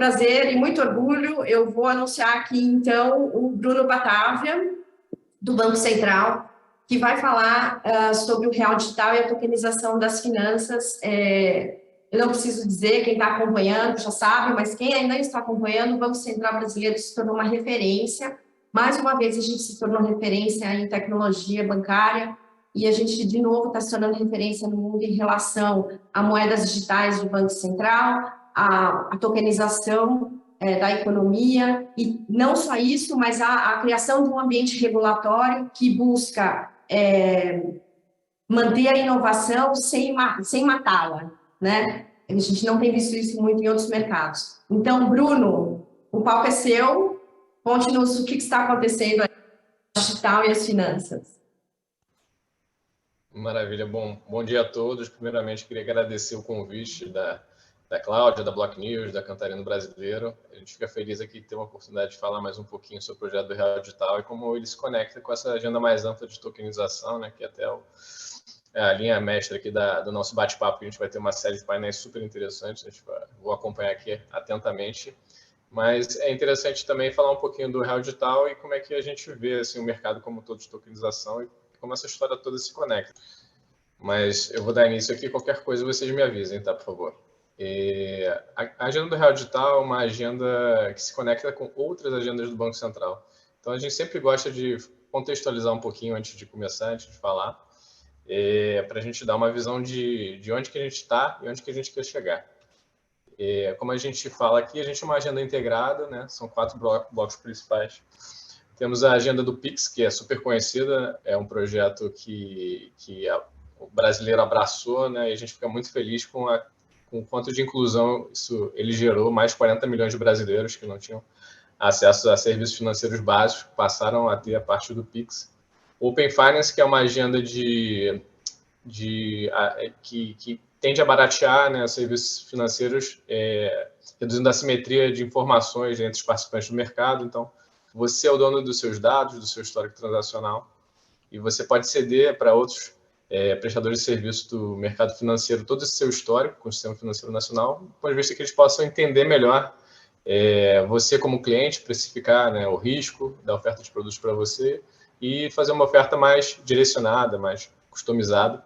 prazer e muito orgulho, eu vou anunciar aqui, então, o Bruno Batávia, do Banco Central, que vai falar sobre o real digital e a tokenização das finanças. Eu não preciso dizer, quem está acompanhando já sabe, mas quem ainda está acompanhando, o Banco Central brasileiro se tornou uma referência. Mais uma vez, a gente se tornou referência em tecnologia bancária e a gente, de novo, está se tornando referência no mundo em relação a moedas digitais do Banco Central, a tokenização da economia, e não só isso, mas a criação de um ambiente regulatório que busca manter a inovação sem matá-la, né? A gente não tem visto isso muito em outros mercados. Então, Bruno, o palco é seu, conte-nos o que está acontecendo aí no digital e as finanças. Maravilha, bom dia a todos. Primeiramente, queria agradecer o convite da Cláudia, da Block News, da Cantarino Brasileiro. A gente fica feliz aqui de ter uma oportunidade de falar mais um pouquinho sobre o projeto do Real Digital e como ele se conecta com essa agenda mais ampla de tokenização, né, que até a linha mestra aqui do nosso bate-papo, que a gente vai ter uma série de painéis super interessantes, vou acompanhar aqui atentamente. Mas é interessante também falar um pouquinho do Real Digital e como é que a gente vê assim, o mercado como todo de tokenização e como essa história toda se conecta. Mas eu vou dar início aqui, qualquer coisa vocês me avisem, tá, por favor. A agenda do Real Digital é uma agenda que se conecta com outras agendas do Banco Central. Então, a gente sempre gosta de contextualizar um pouquinho antes de começar, antes de falar, para a gente dar uma visão de onde que a gente está e onde que a gente quer chegar. Como a gente fala aqui, a gente é uma agenda integrada, né? São 4 blocos principais. Temos a agenda do Pix, que é super conhecida, é um projeto que o brasileiro abraçou, né? E a gente fica muito feliz com o quanto de inclusão ele gerou. Mais 40 milhões de brasileiros que não tinham acesso a serviços financeiros básicos passaram a ter a parte do Pix. Open Finance, que é uma agenda que tende a baratear, né, serviços financeiros, reduzindo a assimetria de informações entre os participantes do mercado. Então, você é o dono dos seus dados, do seu histórico transacional, e você pode ceder para outros prestadores de serviço do mercado financeiro todo esse seu histórico com o sistema financeiro nacional, do ponto de vista que eles possam entender melhor você como cliente, precificar, né, o risco da oferta de produtos para você e fazer uma oferta mais direcionada, mais customizada.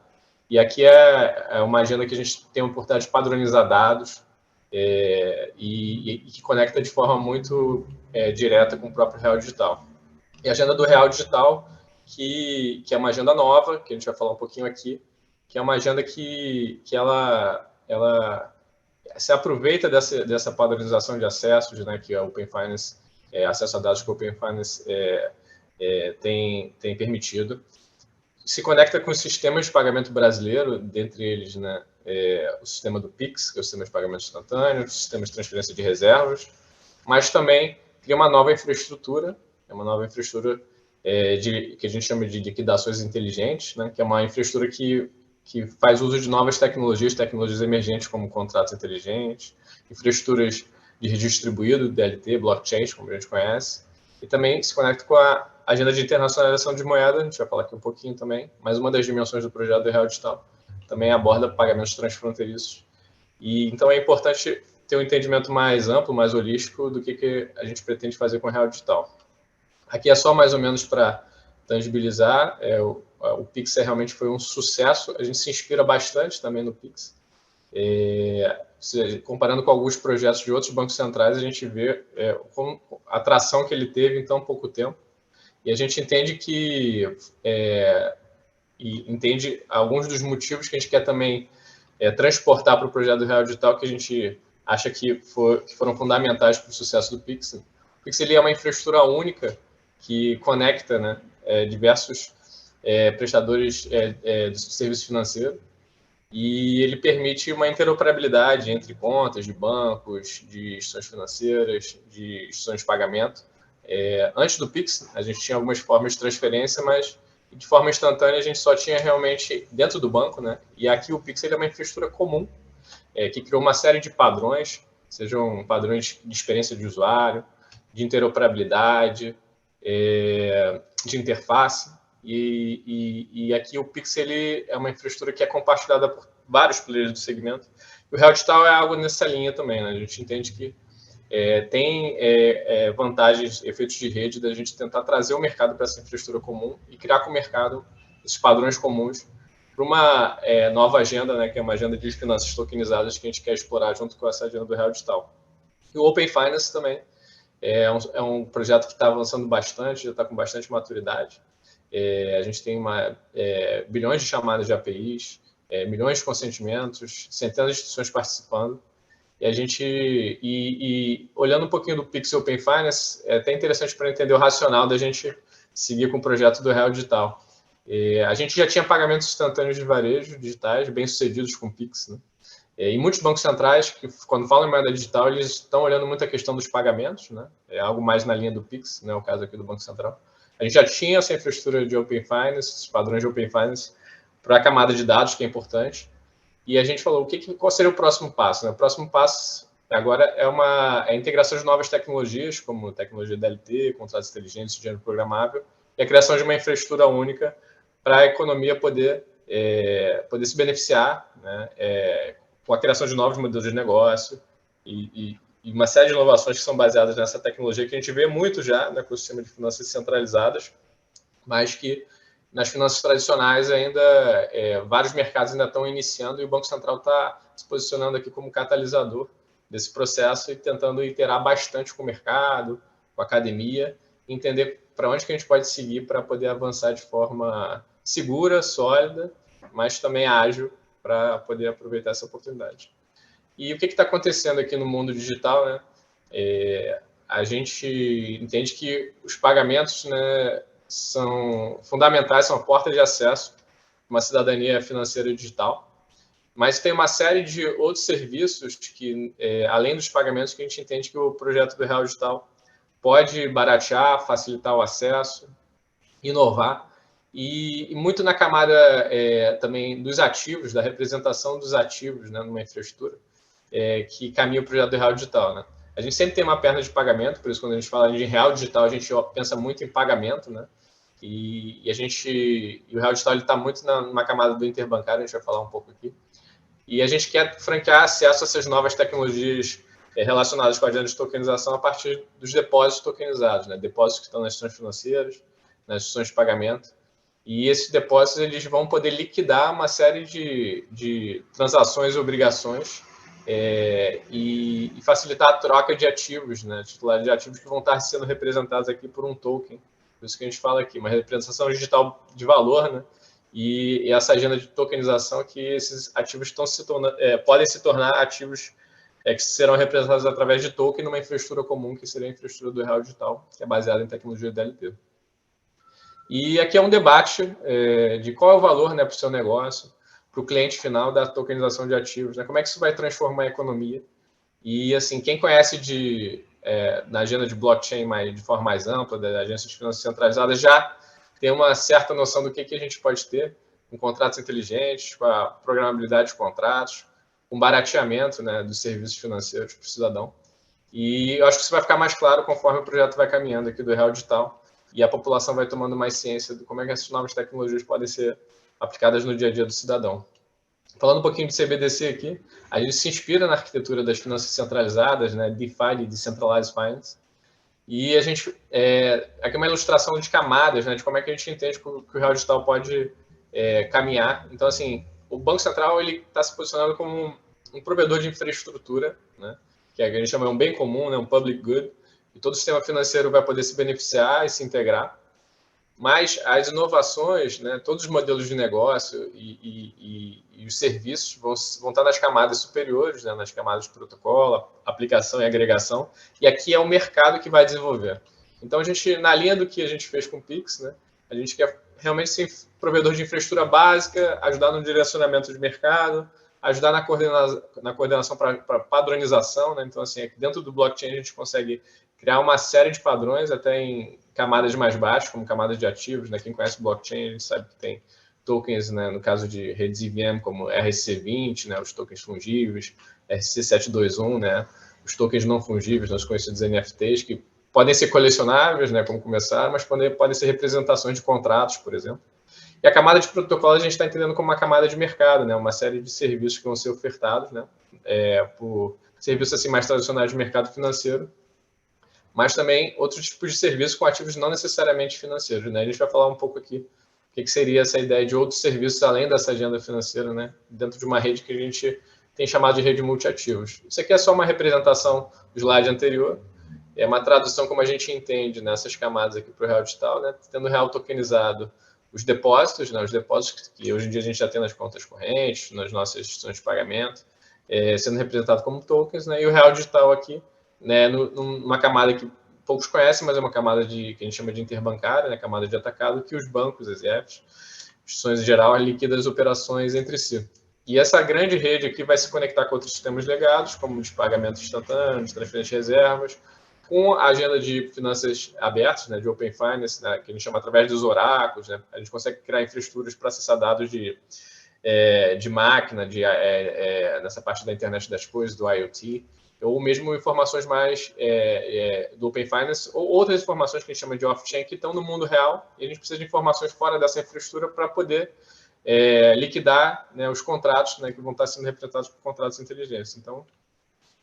E aqui é uma agenda que a gente tem a oportunidade de padronizar dados e que conecta de forma muito direta com o próprio Real Digital. E a agenda do Real Digital, que é uma agenda nova, que a gente vai falar um pouquinho aqui, que é uma agenda que ela se aproveita dessa padronização de acessos, né, que a Open Finance, acesso a dados que a Open Finance tem permitido. Se conecta com os sistemas de pagamento brasileiro, dentre eles, né, o sistema do Pix, que é o sistema de pagamento instantâneo, o sistema de transferência de reservas, mas também cria uma nova infraestrutura, que a gente chama de liquidações inteligentes, né, que é uma infraestrutura que faz uso de novas tecnologias emergentes, como contratos inteligentes, infraestruturas de registro distribuído, DLT, blockchain, como a gente conhece, e também se conecta com a agenda de internacionalização de moeda, a gente vai falar aqui um pouquinho também, mas uma das dimensões do projeto do Real Digital também aborda pagamentos transfronteiriços. E então é importante ter um entendimento mais amplo, mais holístico do que a gente pretende fazer com o Real Digital. Aqui é só mais ou menos para tangibilizar, o Pix realmente foi um sucesso, a gente se inspira bastante também no Pix. Comparando com alguns projetos de outros bancos centrais, a gente vê como a atração que ele teve em tão pouco tempo. E a gente entende entende alguns dos motivos que a gente quer também transportar para o projeto do Real Digital, que a gente acha que foram fundamentais para o sucesso do Pix. O Pix ele é uma infraestrutura única que conecta, né, diversos prestadores de serviço financeiro, e ele permite uma interoperabilidade entre contas de bancos, de instituições financeiras, de instituições de pagamento. Antes do Pix, a gente tinha algumas formas de transferência, mas de forma instantânea a gente só tinha realmente dentro do banco, né? E aqui o Pix ele é uma infraestrutura comum, que criou uma série de padrões, sejam padrões de experiência de usuário, de interoperabilidade, de interface. E aqui o Pix ele é uma infraestrutura que é compartilhada por vários players do segmento. E o Real Digital é algo nessa linha também, né? A gente entende que tem vantagens, efeitos de rede da gente tentar trazer o mercado para essa infraestrutura comum e criar com o mercado esses padrões comuns para uma nova agenda, né, que é uma agenda de finanças tokenizadas que a gente quer explorar junto com essa agenda do Real Digital. E o Open Finance também é um projeto que está avançando bastante, já está com bastante maturidade. A gente tem bilhões de chamadas de APIs, milhões de consentimentos, centenas de instituições participando. E a gente, olhando um pouquinho do Pix Open Finance, é até interessante para entender o racional da gente seguir com o projeto do Real Digital. A gente já tinha pagamentos instantâneos de varejo digitais, bem-sucedidos com Pix, né? E muitos bancos centrais, que quando falam em moeda digital, eles estão olhando muito a questão dos pagamentos, né? É algo mais na linha do Pix, né? O caso aqui do Banco Central. A gente já tinha essa infraestrutura de Open Finance, esses padrões de Open Finance, para a camada de dados, que é importante. E a gente falou, qual seria o próximo passo? Né? O próximo passo agora é a integração de novas tecnologias, como tecnologia DLT, contratos inteligentes, dinheiro programável, e a criação de uma infraestrutura única para a economia poder se beneficiar, né? Com a criação de novos modelos de negócio e uma série de inovações que são baseadas nessa tecnologia que a gente vê muito já no ecossistema de finanças centralizadas, mas que nas finanças tradicionais ainda vários mercados ainda estão iniciando e o Banco Central está se posicionando aqui como catalisador desse processo e tentando iterar bastante com o mercado, com a academia, entender para onde que a gente pode seguir para poder avançar de forma segura, sólida, mas também ágil para poder aproveitar essa oportunidade. E o que está acontecendo aqui no mundo digital, né? A gente entende que os pagamentos, né, são fundamentais, são a porta de acesso a uma cidadania financeira digital, mas tem uma série de outros serviços que, além dos pagamentos, que a gente entende que o projeto do Real Digital pode baratear, facilitar o acesso, inovar, e muito na camada também dos ativos, da representação dos ativos, né, numa infraestrutura, que caminha o projeto do Real Digital, né? A gente sempre tem uma perna de pagamento, por isso quando a gente fala de Real Digital, a gente pensa muito em pagamento, né? E o Real Digital está muito numa camada do interbancário, a gente vai falar um pouco aqui. E a gente quer franquear acesso a essas novas tecnologias relacionadas com a agenda de tokenização a partir dos depósitos tokenizados, né? Depósitos que estão nas instituições financeiras, nas instituições de pagamento. E esses depósitos eles vão poder liquidar uma série de transações e obrigações e facilitar a troca de ativos, né? Titulares de ativos que vão estar sendo representados aqui por um token. Por isso que a gente fala aqui, uma representação digital de valor, né? E essa agenda de tokenização que esses ativos podem se tornar ativos que serão representados através de token numa infraestrutura comum, que seria a infraestrutura do Real Digital, que é baseada em tecnologia DLT. E aqui é um debate de qual é o valor, né, para o seu negócio, para o cliente final da tokenização de ativos, né? Como é que isso vai transformar a economia? E, assim, quem conhece na agenda de blockchain de forma mais ampla, da agência de finanças centralizadas, já tem uma certa noção do que a gente pode ter com contratos inteligentes, com a programabilidade de contratos, com barateamento, né, dos serviços financeiros para o cidadão. E eu acho que isso vai ficar mais claro conforme o projeto vai caminhando aqui do Real Digital e a população vai tomando mais ciência de como é que essas novas tecnologias podem ser aplicadas no dia a dia do cidadão. Falando um pouquinho de CBDC aqui, a gente se inspira na arquitetura das finanças centralizadas, né, DeFi, Decentralized Finance, e a gente, aqui é uma ilustração de camadas, né, de como é que a gente entende que o Real Digital pode caminhar. Então, assim, o Banco Central está se posicionando como um provedor de infraestrutura, né, que a gente chama de um bem comum, né, um public good, e todo o sistema financeiro vai poder se beneficiar e se integrar. Mas as inovações, né, todos os modelos de negócio e os serviços vão estar nas camadas superiores, né, nas camadas de protocolo, aplicação e agregação, e aqui é o mercado que vai desenvolver. Então, a gente, na linha do que a gente fez com o Pix, né, a gente quer realmente ser provedor de infraestrutura básica, ajudar no direcionamento de mercado, ajudar na coordenação para padronização, né? Então, assim, aqui dentro do blockchain a gente consegue criar uma série de padrões, até em camadas mais baixas, como camadas de ativos, né? Quem conhece blockchain, a gente sabe que tem tokens, né? No caso de redes IVM, como RC20, né? Os tokens fungíveis, RC721, né? Os tokens não fungíveis, os conhecidos NFTs, que podem ser colecionáveis, né? Como começar, mas podem ser representações de contratos, por exemplo. E a camada de protocolo a gente está entendendo como uma camada de mercado, né? Uma série de serviços que vão ser ofertados, né? serviços assim mais tradicionais de mercado financeiro, mas também outros tipos de serviços com ativos não necessariamente financeiros, né? A gente vai falar um pouco aqui o que seria essa ideia de outros serviços além dessa agenda financeira, né? Dentro de uma rede que a gente tem chamado de rede multiativos. Isso aqui é só uma representação do slide anterior, é uma tradução como a gente entende nessas camadas aqui para o real digital, né? Tendo o real tokenizado os depósitos, né? Os depósitos que hoje em dia a gente já tem nas contas correntes, nas nossas instituições de pagamento, sendo representado como tokens, né? E o real digital aqui, né? Numa camada que poucos conhecem, mas é uma camada que a gente chama de interbancária, né? Camada de atacado, que os bancos, as ETFs, instituições em geral, liquidam as operações entre si. E essa grande rede aqui vai se conectar com outros sistemas legados, como de pagamento instantâneo, de transferência de reservas, com a agenda de finanças abertas, né, de Open Finance, né, que a gente chama através dos oráculos, né, a gente consegue criar infraestruturas para acessar dados de máquina, nessa parte da internet das coisas, do IoT, ou mesmo informações mais do Open Finance, ou outras informações que a gente chama de off-chain, que estão no mundo real, e a gente precisa de informações fora dessa infraestrutura para poder liquidar, né, os contratos, né, que vão estar sendo representados por contratos inteligentes. Então,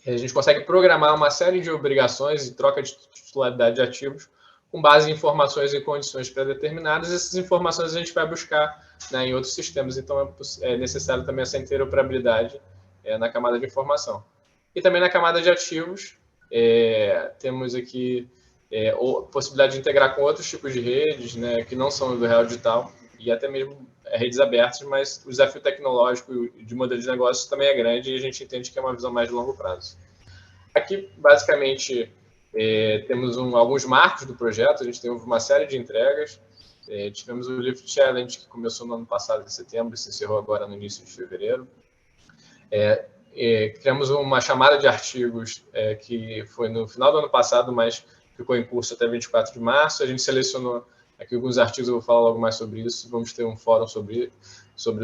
a gente consegue programar uma série de obrigações e troca de titularidade de ativos com base em informações e condições pré-determinadas. Essas informações a gente vai buscar, né, em outros sistemas, então é necessário também essa interoperabilidade na camada de informação. E também na camada de ativos, temos aqui a possibilidade de integrar com outros tipos de redes, né, que não são do real digital, e até mesmo redes abertas, mas o desafio tecnológico de modelo de negócio também é grande e a gente entende que é uma visão mais de longo prazo. Aqui, basicamente, temos alguns marcos do projeto, a gente teve uma série de entregas, tivemos o Lift Challenge, que começou no ano passado, em setembro, e se encerrou agora no início de fevereiro. Criamos uma chamada de artigos que foi no final do ano passado, mas ficou em curso até 24 de março. A gente selecionou aqui alguns artigos, eu vou falar logo mais sobre isso, vamos ter um fórum sobre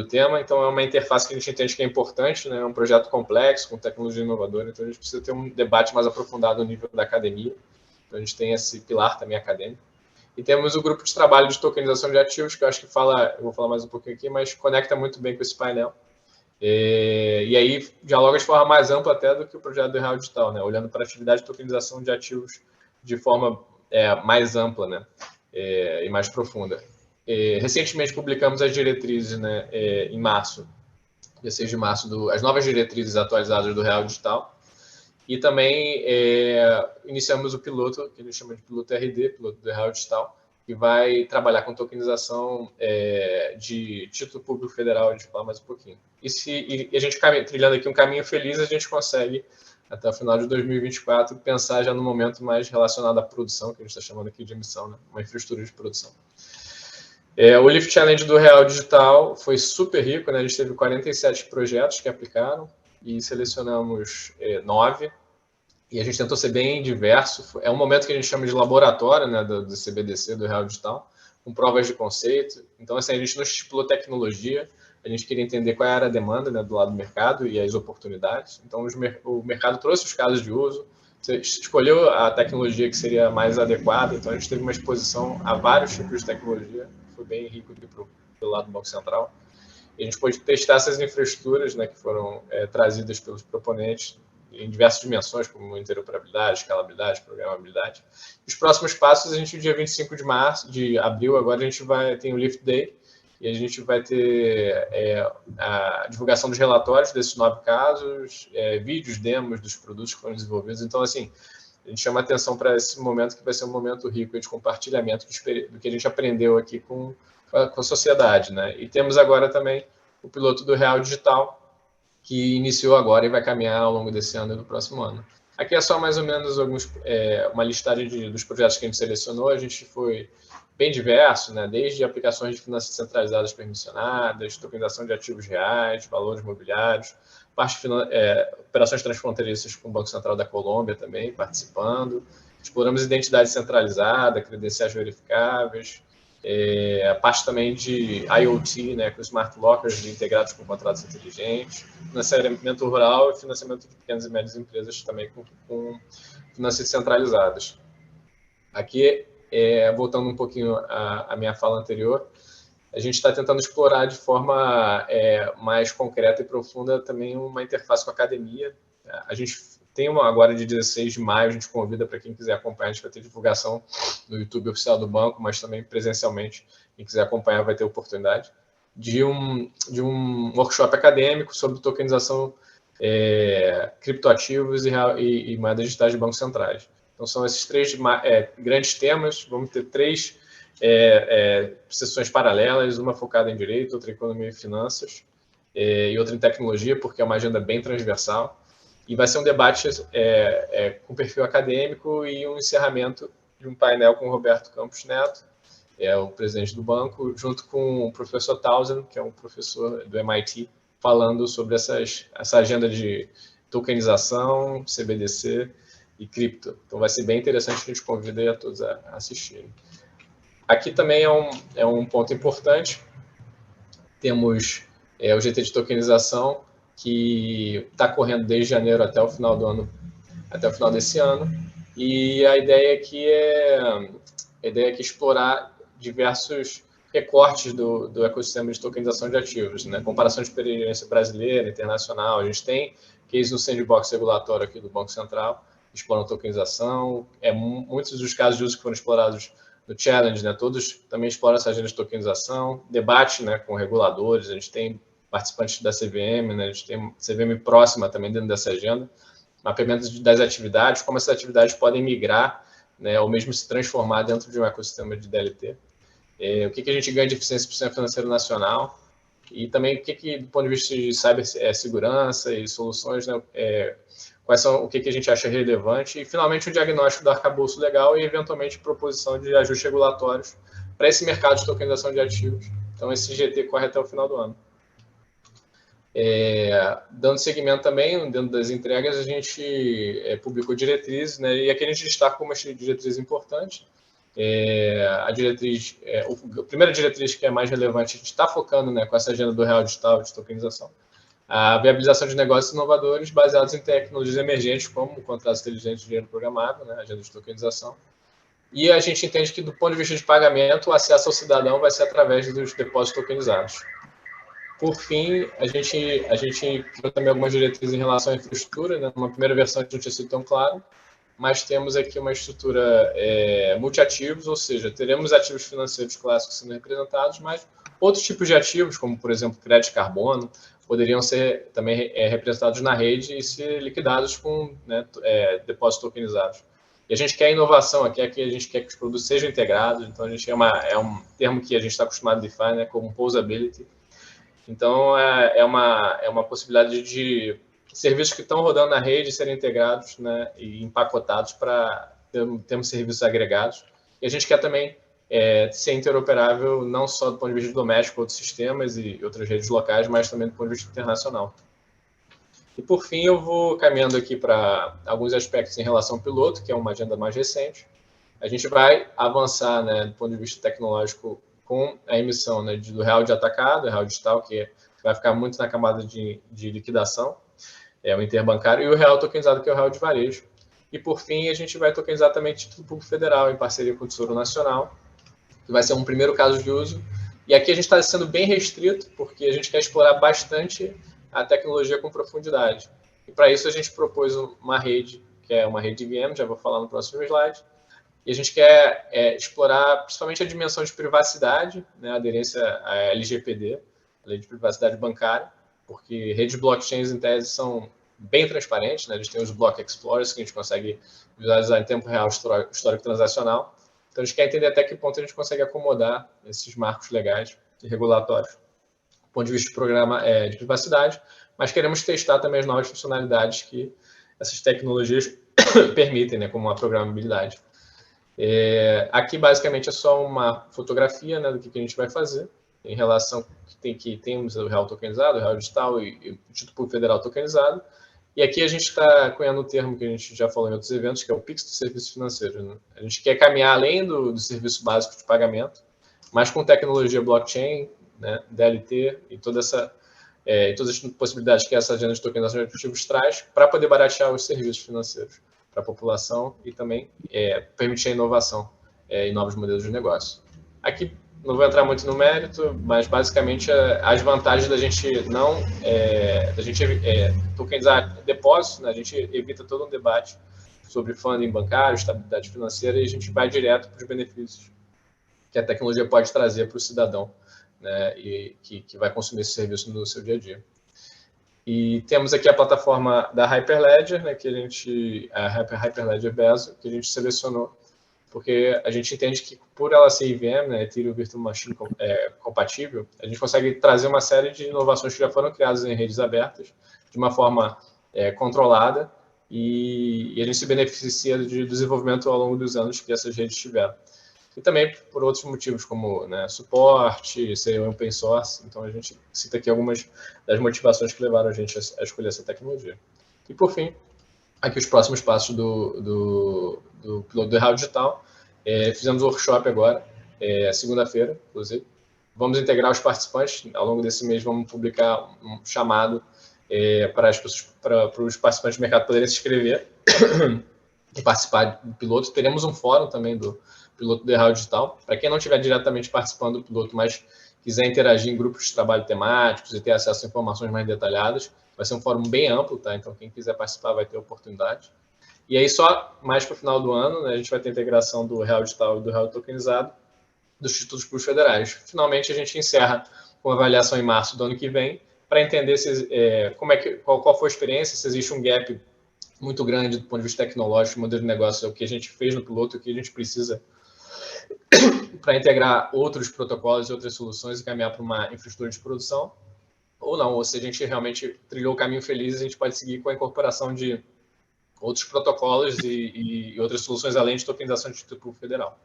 o tema. Então, é uma interface que a gente entende que é importante, né? É um projeto complexo, com tecnologia inovadora, então a gente precisa ter um debate mais aprofundado no nível da academia. Então, a gente tem esse pilar também acadêmico. E temos o grupo de trabalho de tokenização de ativos, que eu acho que eu vou falar mais um pouquinho aqui, mas conecta muito bem com esse painel. E aí dialoga de forma mais ampla até do que o projeto do Real Digital, né? Olhando para a atividade de tokenização de ativos de forma mais ampla, né? E mais profunda. Recentemente publicamos as diretrizes, né, em março, dia 6 de março, as novas diretrizes atualizadas do Real Digital, e também iniciamos o piloto, que a gente chama de piloto RD, piloto do Real Digital, que vai trabalhar com tokenização de título público federal, a gente fala mais um pouquinho. E a gente trilhando aqui um caminho feliz, a gente consegue, até o final de 2024, pensar já no momento mais relacionado à produção, que a gente está chamando aqui de emissão, né? Uma infraestrutura de produção. O Lift Challenge do Real Digital foi super rico, né? A gente teve 47 projetos que aplicaram e selecionamos 9. E a gente tentou ser bem diverso. É um momento que a gente chama de laboratório, né, do CBDC, do Real Digital, com provas de conceito. Então, assim, a gente não estipulou tecnologia, a gente queria entender qual era a demanda, né, do lado do mercado e as oportunidades. Então, o mercado trouxe os casos de uso, você escolheu a tecnologia que seria mais adequada, então a gente teve uma exposição a vários tipos de tecnologia, foi bem rico aqui pelo lado do Banco Central. E a gente pôde testar essas infraestruturas, né, que foram trazidas pelos proponentes em diversas dimensões, como interoperabilidade, escalabilidade, programabilidade. Os próximos passos, a gente, dia 25 de abril, agora a gente tem o Lift Day, e a gente vai ter a divulgação dos relatórios desses 9 casos, vídeos, demos dos produtos que foram desenvolvidos. Então, assim, a gente chama atenção para esse momento, que vai ser um momento rico de compartilhamento do que a gente aprendeu aqui com a sociedade, né? E temos agora também o piloto do Real Digital, que iniciou agora e vai caminhar ao longo desse ano e do próximo ano. Aqui é só mais ou menos uma listagem dos projetos que a gente selecionou. A gente foi bem diverso, né? Desde aplicações de finanças centralizadas permissionadas, tokenização de ativos reais, valores mobiliários, operações transfronteiriças com o Banco Central da Colômbia também participando. Exploramos identidade centralizada, credenciais verificáveis, a parte também de IoT, né, com smart lockers integrados com contratos inteligentes, financiamento rural e financiamento de pequenas e médias empresas também com finanças centralizadas. Aqui, voltando um pouquinho à minha fala anterior, a gente está tentando explorar de forma mais concreta e profunda também uma interface com a academia. A gente tem uma agora de 16 de maio, a gente convida para quem quiser acompanhar, a gente vai ter divulgação no YouTube oficial do banco, mas também presencialmente, quem quiser acompanhar vai ter oportunidade, de um workshop acadêmico sobre tokenização, criptoativos e moedas digitais de bancos centrais. Então, são esses 3 grandes temas. Vamos ter 3 sessões paralelas, uma focada em direito, outra em economia e finanças, e outra em tecnologia, porque é uma agenda bem transversal. E vai ser um debate com perfil acadêmico e um encerramento de um painel com o Roberto Campos Neto, o presidente do banco, junto com o professor Townsend, que é um professor do MIT, falando sobre essa agenda de tokenização, CBDC e cripto. Então, vai ser bem interessante, a gente convida a todos a assistirem. Aqui também é um ponto importante. Temos o GT de tokenização, que está correndo desde janeiro até o final do ano, até o final desse ano. E a ideia aqui é explorar diversos recortes do ecossistema de tokenização de ativos, né? Comparação de experiência brasileira, internacional. A gente tem case no sandbox regulatório aqui do Banco Central, que exploram tokenização. Muitos dos casos de uso que foram explorados no Challenge, né? Todos também exploram essa agenda de tokenização. Debate, né, com reguladores, a gente tem participantes da CVM, né? A gente tem CVM próxima também dentro dessa agenda. Mapeamento das atividades, como essas atividades podem migrar, né, ou mesmo se transformar dentro de um ecossistema de DLT. O que a gente ganha de eficiência para o sistema financeiro nacional e também do ponto de vista de cibersegurança e soluções, né, o que a gente acha relevante e, finalmente, o diagnóstico do arcabouço legal e, eventualmente, proposição de ajustes regulatórios para esse mercado de tokenização de ativos. Então, esse GT corre até o final do ano. Dando seguimento também, dentro das entregas, a gente publicou diretrizes, né, e aqui a gente destaca uma diretriz importante. A primeira diretriz que é mais relevante, a gente está focando, né, com essa agenda do real digital de tokenização, a viabilização de negócios inovadores baseados em tecnologias emergentes, como contratos inteligentes de dinheiro programado, né, agenda de tokenização. E a gente entende que, do ponto de vista de pagamento, o acesso ao cidadão vai ser através dos depósitos tokenizados. Por fim, a gente criou também algumas diretrizes em relação à infraestrutura, né? Numa primeira versão a gente não tinha sido tão claro, mas temos aqui uma estrutura multiativos, ou seja, teremos ativos financeiros clássicos sendo representados, mas outros tipos de ativos, como, por exemplo, crédito de carbono, poderiam ser também representados na rede e ser liquidados com, né, depósitos tokenizados. E a gente quer inovação aqui, a gente quer que os produtos sejam integrados, então a gente é um termo que a gente está acostumado a definir, né, como composability. Então, é uma possibilidade de serviços que estão rodando na rede serem integrados, né, e empacotados para termos serviços agregados. E a gente quer também ser interoperável não só do ponto de vista doméstico, outros sistemas e outras redes locais, mas também do ponto de vista internacional. E, por fim, eu vou caminhando aqui para alguns aspectos em relação ao piloto, que é uma agenda mais recente. A gente vai avançar, né, do ponto de vista tecnológico, com a emissão, né, do real de atacado, real digital, que vai ficar muito na camada de liquidação, o interbancário, e o real tokenizado, que é o real de varejo. E, por fim, a gente vai tokenizar também título público federal, em parceria com o Tesouro Nacional, que vai ser um primeiro caso de uso. E aqui a gente está sendo bem restrito, porque a gente quer explorar bastante a tecnologia com profundidade. E, para isso, a gente propôs uma rede, que é uma rede IVM, já vou falar no próximo slide. E a gente quer explorar principalmente a dimensão de privacidade, né, a aderência à LGPD, a Lei de Privacidade Bancária, porque redes blockchains, em tese, são bem transparentes, né? A gente tem os Block Explorers, que a gente consegue visualizar em tempo real o histórico transacional. Então, a gente quer entender até que ponto a gente consegue acomodar esses marcos legais e regulatórios, do ponto de vista do programa de privacidade, mas queremos testar também as novas funcionalidades que essas tecnologias permitem, né, como a programabilidade. Aqui, basicamente, é só uma fotografia, né, do que a gente vai fazer em relação que temos o real tokenizado, o real digital e o título público federal tokenizado. E aqui a gente está cunhando um termo que a gente já falou em outros eventos, que é o PIX do serviço financeiro, né? A gente quer caminhar além do serviço básico de pagamento, mas com tecnologia blockchain, né, DLT e todas as possibilidades que essa agenda de tokenização de ativos traz para poder baratear os serviços financeiros para a população e também permitir a inovação em novos modelos de negócio. Aqui não vou entrar muito no mérito, mas basicamente as vantagens da gente não tokenizar depósitos, né? A gente evita todo um debate sobre funding bancário, estabilidade financeira, e a gente vai direto para os benefícios que a tecnologia pode trazer para o cidadão, né? E que vai consumir esse serviço no seu dia a dia. E temos aqui a plataforma da Hyperledger, né, a Hyperledger Bezo, que a gente selecionou, porque a gente entende que, por ela ser IVM, né, Ethereum Virtual Machine compatível, a gente consegue trazer uma série de inovações que já foram criadas em redes abertas, de uma forma controlada, e a gente se beneficia de desenvolvimento ao longo dos anos que essas redes tiveram. E também por outros motivos, como, né, suporte, ser open source. Então, a gente cita aqui algumas das motivações que levaram a gente a escolher essa tecnologia. E, por fim, aqui os próximos passos do piloto do Real Digital. Fizemos um workshop agora, segunda-feira, inclusive. Vamos integrar os participantes. Ao longo desse mês, vamos publicar um chamado para os participantes do mercado poderem se inscrever e participar do piloto. Teremos um fórum também do piloto do Real Digital. Para quem não estiver diretamente participando do piloto, mas quiser interagir em grupos de trabalho temáticos e ter acesso a informações mais detalhadas, vai ser um fórum bem amplo, tá? Então, quem quiser participar vai ter oportunidade. E aí, só mais para o final do ano, né, a gente vai ter a integração do Real Digital e do Real Tokenizado dos títulos públicos federais. Finalmente, a gente encerra com a avaliação em março do ano que vem, para entender qual foi a experiência, se existe um gap muito grande do ponto de vista tecnológico, modelo de negócio, o que a gente fez no piloto, o que a gente precisa para integrar outros protocolos e outras soluções e caminhar para uma infraestrutura de produção, ou não, ou se a gente realmente trilhou o caminho feliz, a gente pode seguir com a incorporação de outros protocolos e outras soluções além de tokenização de título federal.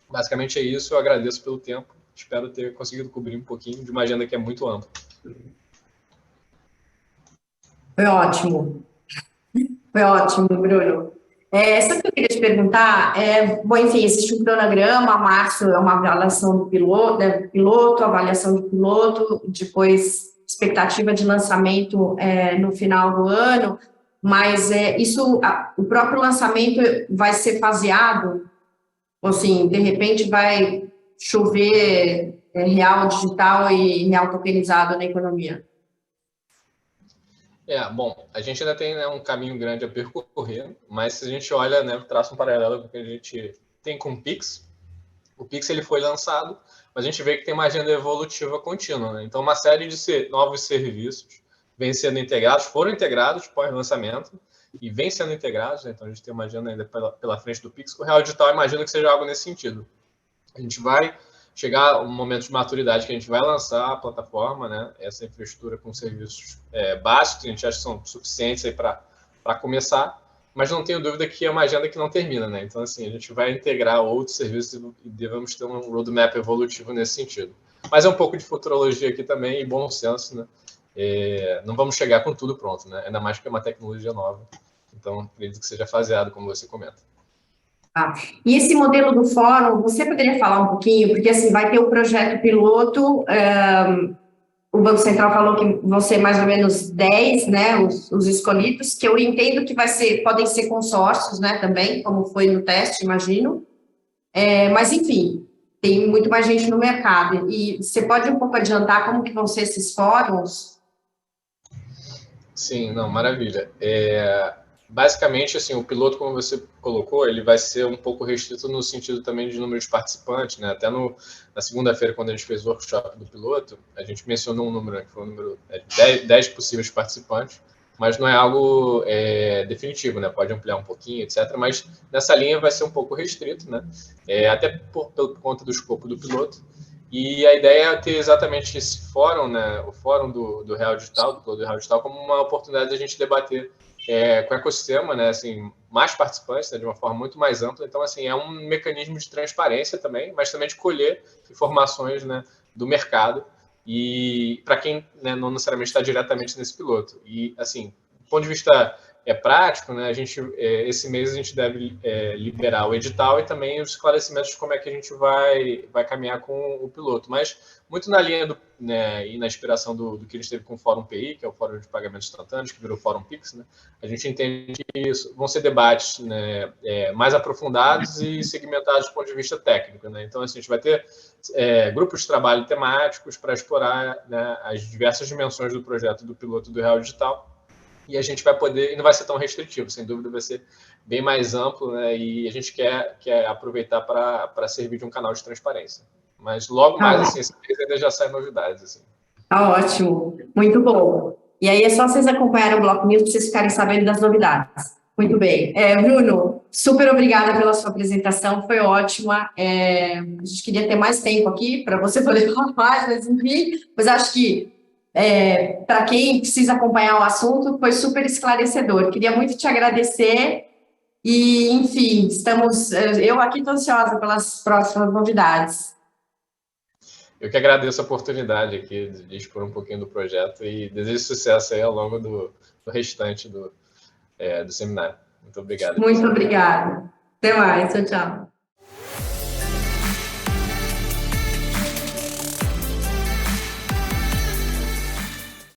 Basicamente é isso, eu agradeço pelo tempo, espero ter conseguido cobrir um pouquinho de uma agenda que é muito ampla. Foi ótimo. Foi ótimo, Bruno. Sabe o que eu queria te perguntar? Bom, enfim, existe um cronograma, março é uma avaliação do piloto, avaliação do piloto, depois expectativa de lançamento no final do ano, mas o próprio lançamento vai ser faseado, assim, de repente vai chover real digital e real tokenizado na economia. Bom, a gente ainda tem, né, um caminho grande a percorrer, mas se a gente olha, né, traça um paralelo com o que a gente tem com o Pix. O Pix ele foi lançado, mas a gente vê que tem uma agenda evolutiva contínua, né? Então, uma série de novos serviços vêm sendo integrados, foram integrados pós-lançamento e vêm sendo integrados, né? Então, a gente tem uma agenda ainda pela frente do Pix. O Real Digital, imagino que seja algo nesse sentido. A gente vai chegar um momento de maturidade que a gente vai lançar a plataforma, né? Essa infraestrutura com serviços básicos, a gente acha que são suficientes aí para começar, mas não tenho dúvida que é uma agenda que não termina, né? Então, assim, a gente vai integrar outros serviços e devemos ter um roadmap evolutivo nesse sentido. Mas é um pouco de futurologia aqui também e bom senso, né? Não vamos chegar com tudo pronto, né? Ainda mais que é uma tecnologia nova. Então, acredito que seja faseado, como você comenta. E esse modelo do fórum, você poderia falar um pouquinho? Porque, assim, vai ter o projeto piloto, o Banco Central falou que vão ser mais ou menos 10, né, os escolhidos, que eu entendo que podem ser consórcios, né, também, como foi no teste, imagino. Mas, enfim, tem muito mais gente no mercado. E você pode um pouco adiantar como que vão ser esses fóruns? Sim, não, maravilha. Basicamente, assim, o piloto, como você colocou, ele vai ser um pouco restrito no sentido também de número de participantes, né? Até na segunda-feira, quando a gente fez o workshop do piloto, a gente mencionou um número, né, que foi um número de 10 possíveis participantes, mas não é algo definitivo, né? Pode ampliar um pouquinho, etc. Mas nessa linha vai ser um pouco restrito, né? Até por conta do escopo do piloto. E a ideia é ter exatamente esse fórum, né? O fórum do Real Digital, do piloto do Real Digital, como uma oportunidade de a gente debater com o ecossistema, né, assim, mais participantes, né, de uma forma muito mais ampla. Então, assim, é um mecanismo de transparência também, mas também de colher informações, né, do mercado e para quem, né, não necessariamente está diretamente nesse piloto. E, assim, do ponto de vista prático, né, esse mês a gente deve liberar o edital e também os esclarecimentos de como é que a gente vai caminhar com o piloto. Mas muito na linha né, e na inspiração do que a gente teve com o Fórum PI, que é o Fórum de Pagamentos Instantâneos, que virou Fórum Pix, né, a gente entende que isso vão ser debates, né, mais aprofundados e segmentados do ponto de vista técnico. Né? Então, assim, a gente vai ter grupos de trabalho temáticos para explorar, né, as diversas dimensões do projeto do piloto do Real Digital. e a gente vai poder, e não vai ser tão restritivo, sem dúvida vai ser bem mais amplo, né? E a gente quer aproveitar para servir de um canal de transparência. Mas logo mais, assim, esse mês ainda já saem novidades, assim. Tá ótimo, muito bom. E aí é só vocês acompanharem o Block News para vocês ficarem sabendo das novidades. Muito bem. Bruno, super obrigada pela sua apresentação, foi ótima. A gente queria ter mais tempo aqui para você poder falar mais, mas enfim, mas acho que para quem precisa acompanhar o assunto, foi super esclarecedor. Queria muito te agradecer e, enfim, eu aqui estou ansiosa pelas próximas novidades. Eu que agradeço a oportunidade aqui de expor um pouquinho do projeto e desejo sucesso aí ao longo do restante do seminário. Muito obrigado. Muito obrigada. Até mais. Tchau, tchau.